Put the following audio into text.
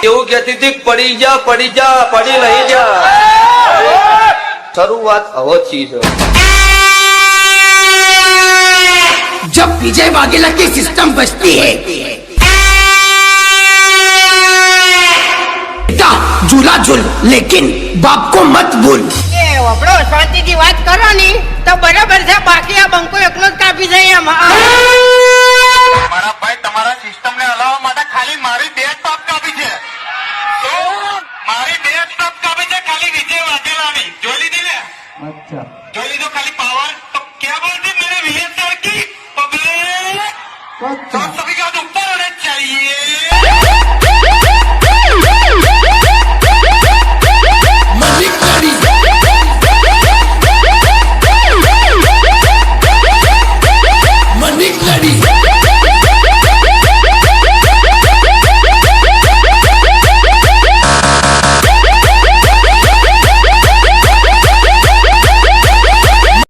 એવું કહેતી હતી પડી જા પડી નહીં જા શરૂઆત હવે થી છે जब विजय वाघेला की सिस्टम बचती है झूला झूल लेकिन बाप को मत भूल આપણો શાંતિથી વાત કરો ને તો બરાબર છે બાકી આ બંકો એકલો જ કાપી જાય મારા ભાઈ તમારા સિસ્ટમ ને હલાવવા માટે ખાલી મારી 2 ટપ કાપી છે તો મારી 2 ટપ કાપી છે ખાલી વિજય વાઘેલાની જોઈ લીધી ને અચ્છા જોઈ લીધો ખાલી પાવર તો क्या बोलते मेरे विजय सर की पब्लिक तो सभी का ऊपर होना चाहिए